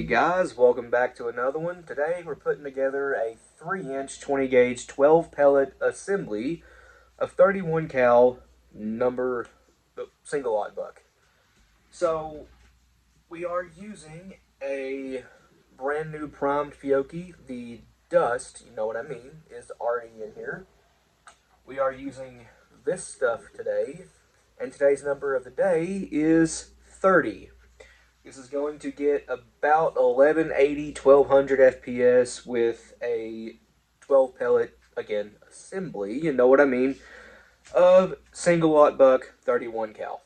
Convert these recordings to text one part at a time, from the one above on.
guys, welcome back to another one. Today we're putting together a 3-inch 20 gauge 12 pellet assembly of 31 cal number single aught buck. So we are using a brand new primed Fiocchi. The dust, you know what I mean, is already in here. We are using this stuff today, and today's number of the day is 30. This is going to get about 1180, 1200 FPS with a 12 pellet, again, assembly, you know what I mean, of single aught buck 31 cal.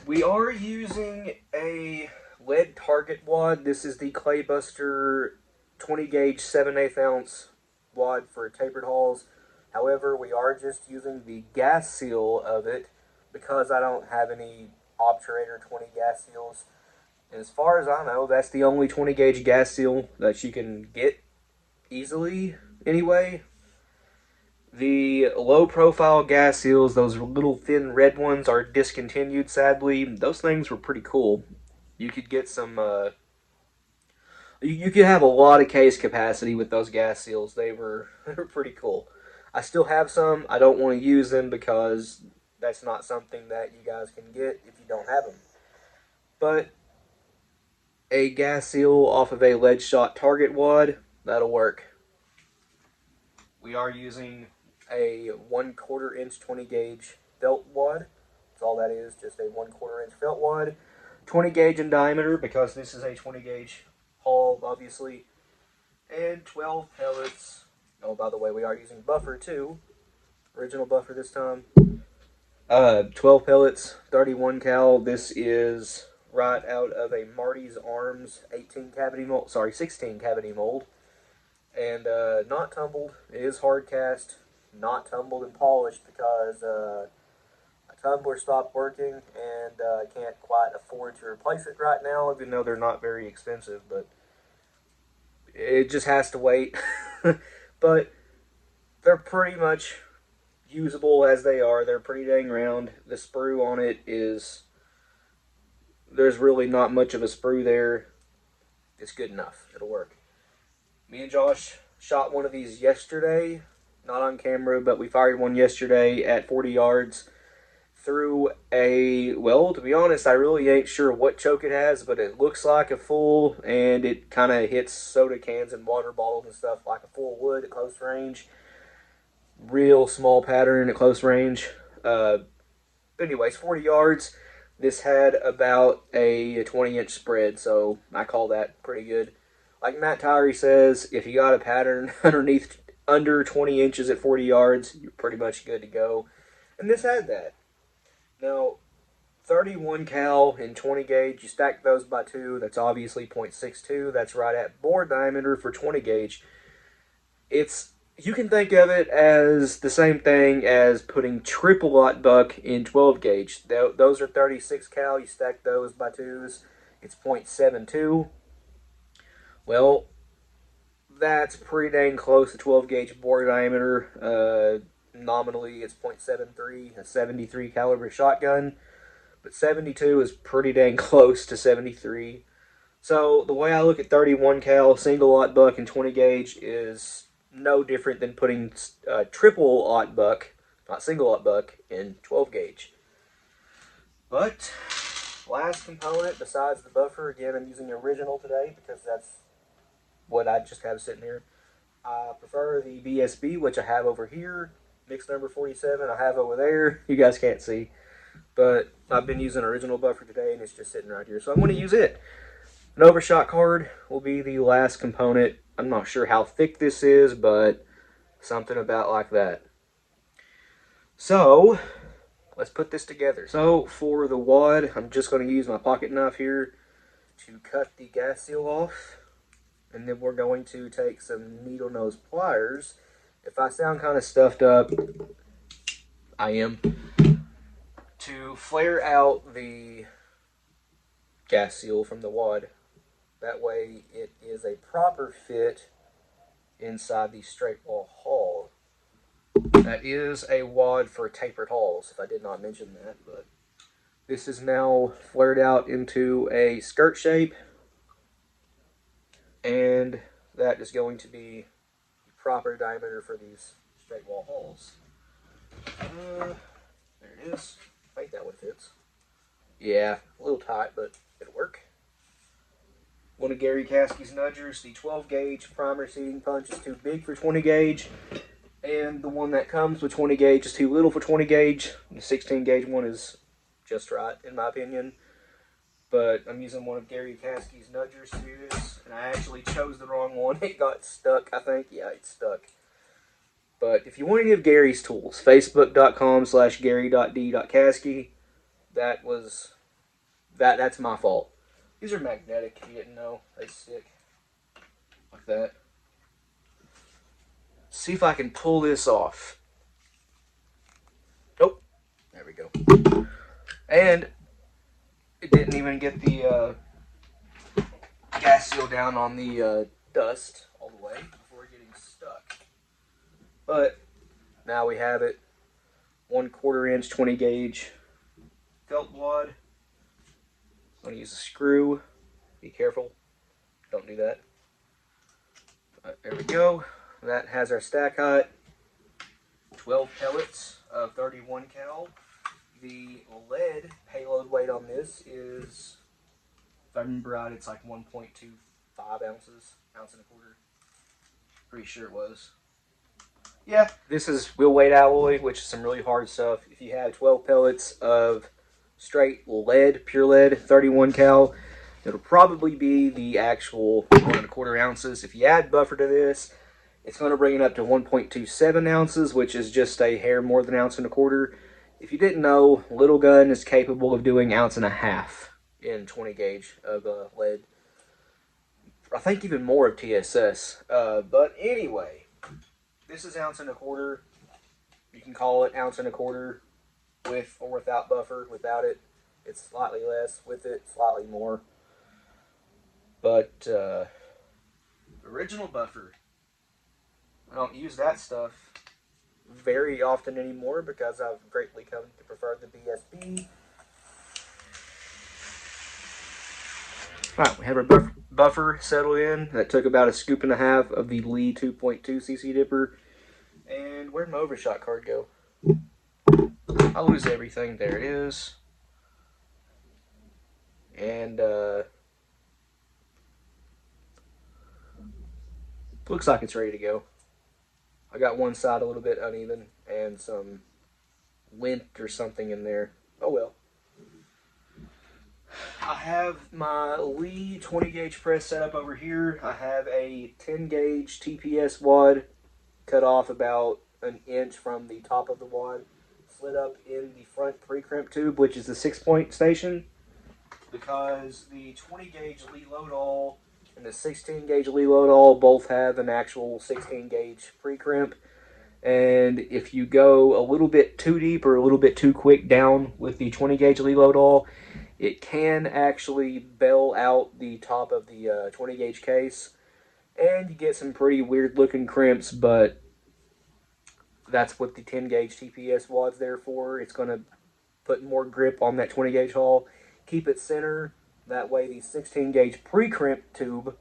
We are using a lead target wad. This is the Claybuster 20 gauge 7/8 ounce wad for tapered hauls. However, we are just using the gas seal of it because I don't have any obturator 20 gas seals. And as far as I know, that's the only 20 gauge gas seal that you can get easily anyway. The low profile gas seals, those little thin red ones, are discontinued sadly. Those things were pretty cool. You could get some you could have a lot of case capacity with those gas seals. They were pretty cool. I still have some. I don't want to use them because that's not something that you guys can get if you don't have them. But a gas seal off of a lead shot target wad, that'll work. We are using a 1/4 inch 20 gauge felt wad. That's all that is, just a 1/4 inch felt wad. 20 gauge in diameter because this is a 20 gauge haul, obviously. And 12 pellets. Oh, by the way, we are using buffer too. Original buffer this time. 12 pellets, 31 cal. This is right out of a Marty's Arms 16 cavity mold. And not tumbled. It is hard cast, not tumbled and polished because a tumbler stopped working and I can't quite afford to replace it right now, even though they're not very expensive, but it just has to wait. But they're pretty much usable as they are. They're pretty dang round. The sprue on it is, there's really not much of a sprue there. It's good enough. It'll work. Me and Josh shot one of these yesterday, not on camera, but we fired one yesterday at 40 yards through a, well, to be honest, I really ain't sure what choke it has, but it looks like a full, and it kind of hits soda cans and water bottles and stuff like a full wood at close range. Real small pattern at close range. But anyways, 40 yards. This had about a 20-inch spread, so I call that pretty good. Like Matt Tyree says, if you got a pattern under 20 inches at 40 yards, you're pretty much good to go. And this had that. Now, 31 cal and 20 gauge, you stack those by 2, that's obviously 0.62. That's right at bore diameter for 20 gauge. You can think of it as the same thing as putting triple aught buck in 12 gauge. Those are 36 cal, you stack those by 2s, it's 0.72. Well, that's pretty dang close to 12 gauge bore diameter. Nominally, it's 0.73, a 73 caliber shotgun, but 72 is pretty dang close to 73. So the way I look at 31 cal single aught buck and 20 gauge is no different than putting triple aught buck, not single aught buck, in 12 gauge. But last component besides the buffer, again, I'm using the original today because that's what I just have sitting here. I prefer the BSB, which I have over here. Mix number 47 I have over there. You guys can't see, but I've been using original buffer today and it's just sitting right here, so I'm going to use it. An overshot card will be the last component. I'm not sure how thick this is, but something about like that. So let's put this together. So for the wad, I'm just going to use my pocket knife here to cut the gas seal off, and then we're going to take some needle nose pliers. If I sound kind of stuffed up, I am, to flare out the gas seal from the wad. That way it is a proper fit inside the straight wall haul. That is a wad for tapered hauls, if I did not mention that, but this is now flared out into a skirt shape. and that is going to be the proper diameter for these straight wall holes. There it is. I think that one fits. Yeah, a little tight, but it'll work. One of Gary Caskey's nudgers, the 12 gauge primer seating punch is too big for 20 gauge, and the one that comes with 20 gauge is too little for 20 gauge. The 16 gauge one is just right, in my opinion. But I'm using one of Gary Caskey's nudgers to do this, and I actually chose the wrong one. It got stuck, I think. Yeah, it's stuck. But if you want any of Gary's tools, facebook.com/gary.d.caskey, that's my fault. These are magnetic, if you didn't know. They stick like that. See if I can pull this off. Nope. There we go. And it didn't even get the gas seal down on the dust all the way before getting stuck. But now we have it. 1/4 inch 20 gauge felt wad. I'm going to use a screw. Be careful. Don't do that. There we go. That has our stack height. 12 pellets of 31 cal. The lead payload weight on this is, if I remember right, it's like 1.25 ounces. Ounce and a quarter. Pretty sure it was. Yeah, this is wheel weight alloy, which is some really hard stuff. If you have 12 pellets of straight lead, pure lead, 31 cal, it'll probably be the actual 1.25 ounces. If you add buffer to this, it's going to bring it up to 1.27 ounces, which is just a hair more than 1.25 ounces. If you didn't know, Little Gun is capable of doing 1.5 ounces in 20 gauge of lead. I think even more of TSS. But anyway, this is 1.25 ounces. You can call it 1.25 ounces. With or without buffer. Without it, it's slightly less. With it, slightly more. But original buffer, I don't use that stuff very often anymore because I've greatly come to prefer the BSB. Alright, we have our buffer settled in. That took about 1.5 scoops of the Lee 2.2cc dipper. And where'd my overshot card go? I lose everything. There it is. And looks like it's ready to go. I got one side a little bit uneven and some lint or something in there. Oh well. I have my Lee 20 gauge press set up over here. I have a 10 gauge TPS wad cut off about 1 inch from the top of the wad. Slid up in the front pre-crimp tube, which is the 6-point station, because the 20 gauge Lee load-all and the 16 gauge Lee load-all both have an actual 16 gauge pre-crimp, and if you go a little bit too deep or a little bit too quick down with the 20 gauge Lee load-all, it can actually bell out the top of the 20 gauge case, and you get some pretty weird looking crimps, but that's what the 10 gauge TPS wad's there for. It's going to put more grip on that 20 gauge hull, keep it center. That way the 16 gauge pre-crimp tube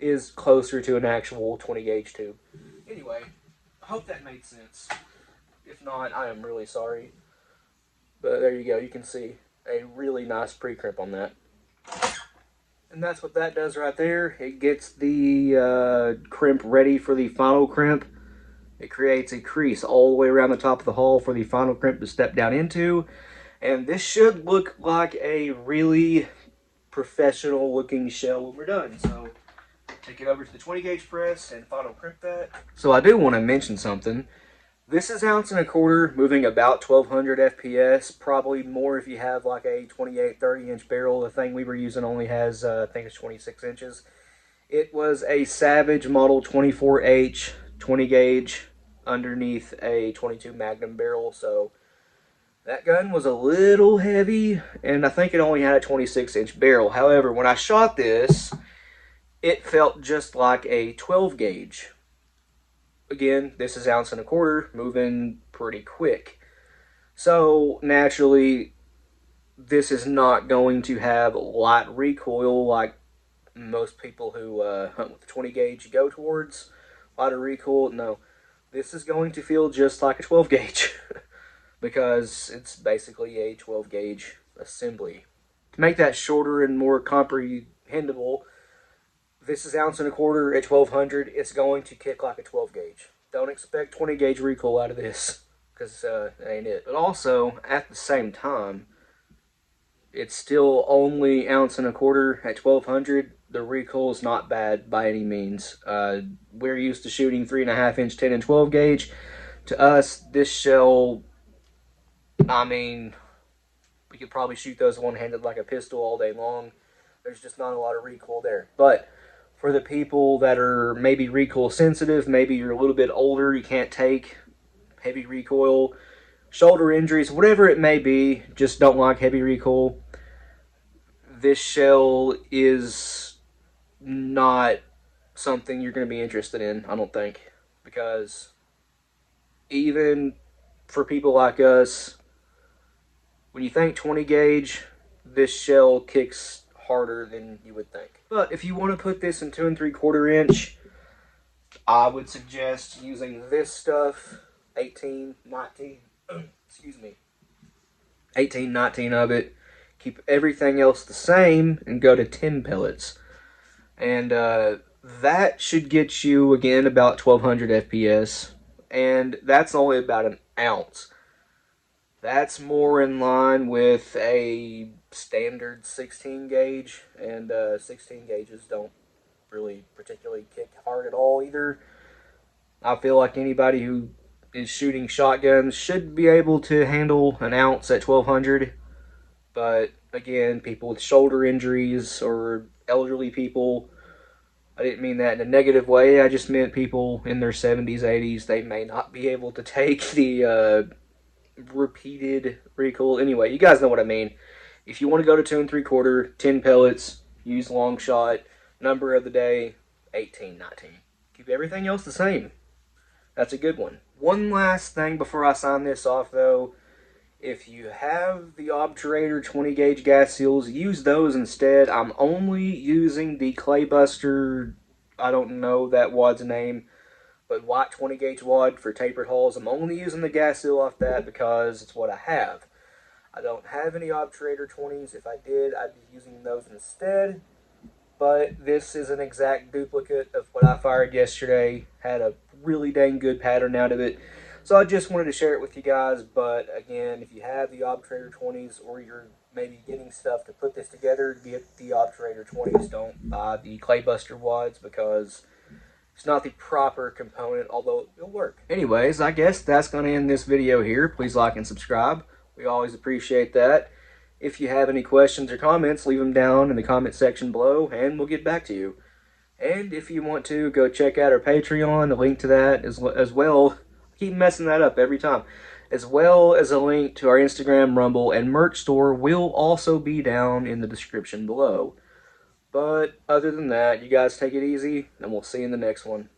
is closer to an actual 20 gauge tube. Anyway, I hope that made sense. If not, I am really sorry. But there you go. You can see a really nice pre-crimp on that. And that's what that does right there. It gets the crimp ready for the final crimp. It creates a crease all the way around the top of the hull for the final crimp to step down into. And this should look like a really professional looking shell when we're done. So take it over to the 20 gauge press and final crimp that. So I do want to mention something. This is 1.25 ounces moving about 1200 FPS. Probably more if you have like a 28-30 inch barrel. The thing we were using only has, I think it's 26 inches. It was a Savage Model 24H 20 gauge underneath a 22 Magnum barrel, so that gun was a little heavy, and I think it only had a 26 inch barrel. However, when I shot this, it felt just like a 12 gauge. Again, this is 1.25 ounces, moving pretty quick. So naturally, this is not going to have light recoil like most people who hunt with 20 gauge go towards. A lot of recoil. No, this is going to feel just like a 12 gauge because it's basically a 12 gauge assembly. To make that shorter and more comprehensible, this is ounce and a quarter at 1200. It's going to kick like a 12 gauge. Don't expect 20 gauge recoil out of this because that ain't it. But also, at the same time, it's still only ounce and a quarter at 1200. The recoil is not bad by any means. We're used to shooting 3.5 inch 10 and 12 gauge. To us, this shell, I mean, we could probably shoot those one-handed like a pistol all day long. There's just not a lot of recoil there. But for the people that are maybe recoil sensitive, maybe you're a little bit older, you can't take heavy recoil, shoulder injuries, whatever it may be, just don't like heavy recoil, this shell is not something you're going to be interested in, I don't think. Because even for people like us, when you think 20 gauge, this shell kicks harder than you would think. But if you want to put this in 2 3/4 inch, I would suggest using this stuff, 18, 19, excuse me, 18, 19 of it. Keep everything else the same and go to 10 pellets. And that should get you, again, about 1200 FPS. And that's only about an ounce. That's more in line with a standard 16 gauge. And 16 gauges don't really particularly kick hard at all either. I feel like anybody who is shooting shotguns should be able to handle an ounce at 1200. But again, people with shoulder injuries or elderly people, I didn't mean that in a negative way. I just meant people in their 70s, 80s. They may not be able to take the repeated recoil. Anyway, you guys know what I mean. If you want to go to 2 3/4, 10 pellets, use long shot. Number of the day, 18, 19. Keep everything else the same. That's a good one. One last thing before I sign this off, though. If you have the Obturator 20 gauge gas seals, use those instead. I'm only using the Claybuster, I don't know that wad's name, but white 20 gauge wad for tapered holes. I'm only using the gas seal off that because it's what I have. I don't have any Obturator 20s. If I did, I'd be using those instead. But this is an exact duplicate of what I fired yesterday. Had a really dang good pattern out of it. So I just wanted to share it with you guys. But again, if you have the Obturator 20s or you're maybe getting stuff to put this together, get the Obturator 20s. Don't buy the Claybuster wads because it's not the proper component, although it'll work. Anyways, I guess that's going to end this video here. Please like and subscribe. We always appreciate that. If you have any questions or comments, leave them down in the comment section below, and we'll get back to you. And if you want to, go check out our Patreon, a link to that as well. I keep messing that up every time. As well as a link to our Instagram, Rumble, and merch store will also be down in the description below. But other than that, you guys take it easy, and we'll see you in the next one.